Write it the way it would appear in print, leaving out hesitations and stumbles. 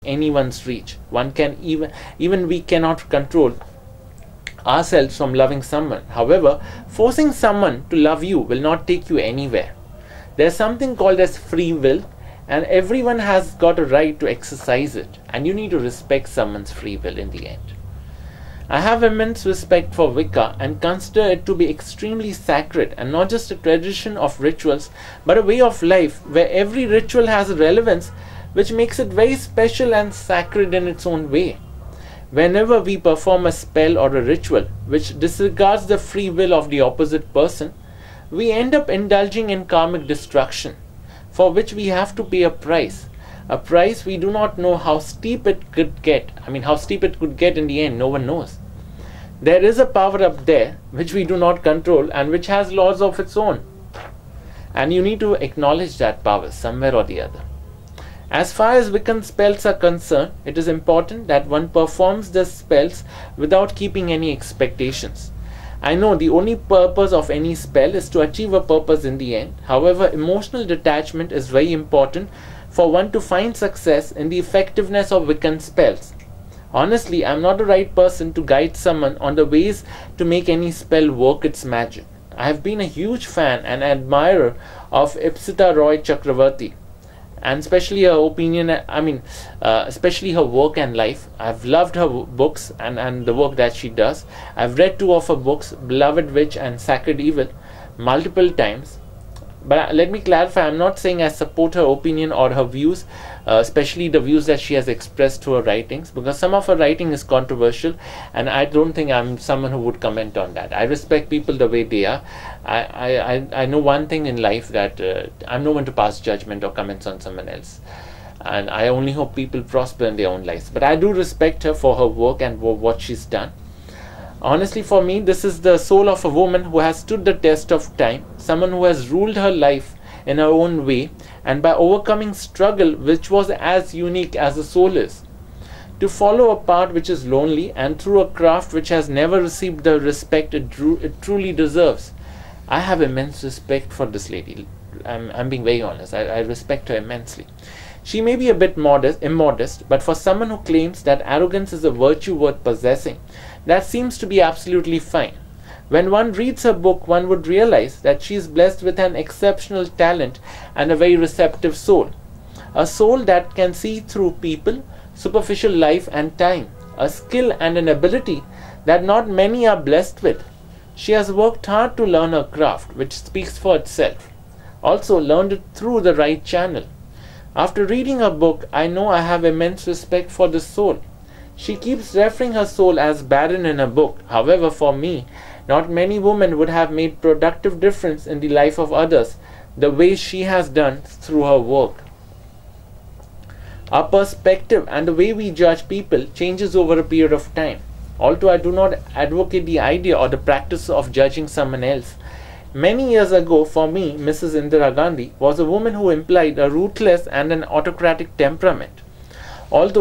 anyone's reach. One can even we cannot control ourselves from loving someone. However, forcing someone to love you will not take you anywhere. There's something called as free will, and everyone has got a right to exercise it, and you need to respect someone's free will in the end. I have immense respect for Wicca and consider it to be extremely sacred, and not just a tradition of rituals but a way of life where every ritual has a relevance which makes it very special and sacred in its own way. Whenever we perform a spell or a ritual which disregards the free will of the opposite person, we end up indulging in karmic destruction, for which we have to pay a price. A price we do not know how steep it could get. How steep it could get in the end, no one knows. There is a power up there which we do not control and which has laws of its own. And you need to acknowledge that power somewhere or the other. As far as Wiccan spells are concerned, it is important that one performs the spells without keeping any expectations. I know the only purpose of any spell is to achieve a purpose in the end. However, emotional detachment is very important for one to find success in the effectiveness of Wiccan spells. Honestly, I am not the right person to guide someone on the ways to make any spell work its magic. I have been a huge fan and admirer of Ipsita Roy Chakravarti, and especially her opinion, especially her work and life. I've loved her books and the work that she does. I've read 2 of her books, Beloved Witch and Sacred Evil, multiple times. But let me clarify, I'm not saying I support her opinion or her views, especially the views that she has expressed through her writings, because some of her writing is controversial and I don't think I'm someone who would comment on that. I respect people the way they are. I know one thing in life, that I'm no one to pass judgment or comments on someone else, and I only hope people prosper in their own lives. But I do respect her for her work and for what she's done. Honestly, for me, this is the soul of a woman who has stood the test of time, someone who has ruled her life in her own way and by overcoming struggle which was as unique as the soul is. To follow a path which is lonely and through a craft which has never received the respect it truly deserves. I have immense respect for this lady. I'm being very honest. I respect her immensely. She may be a bit immodest, but for someone who claims that arrogance is a virtue worth possessing, that seems to be absolutely fine. When one reads her book, one would realize that she is blessed with an exceptional talent and a very receptive soul. A soul that can see through people, superficial life and time. A skill and an ability that not many are blessed with. She has worked hard to learn her craft, which speaks for itself. Also learned it through the right channel. After reading her book, I know I have immense respect for this soul. She keeps referring her soul as barren in her book. However, for me, not many women would have made productive difference in the life of others the way she has done through her work. Our perspective and the way we judge people changes over a period of time. Although I do not advocate the idea or the practice of judging someone else, many years ago, for me, Mrs. Indira Gandhi was a woman who implied a ruthless and an autocratic temperament. Although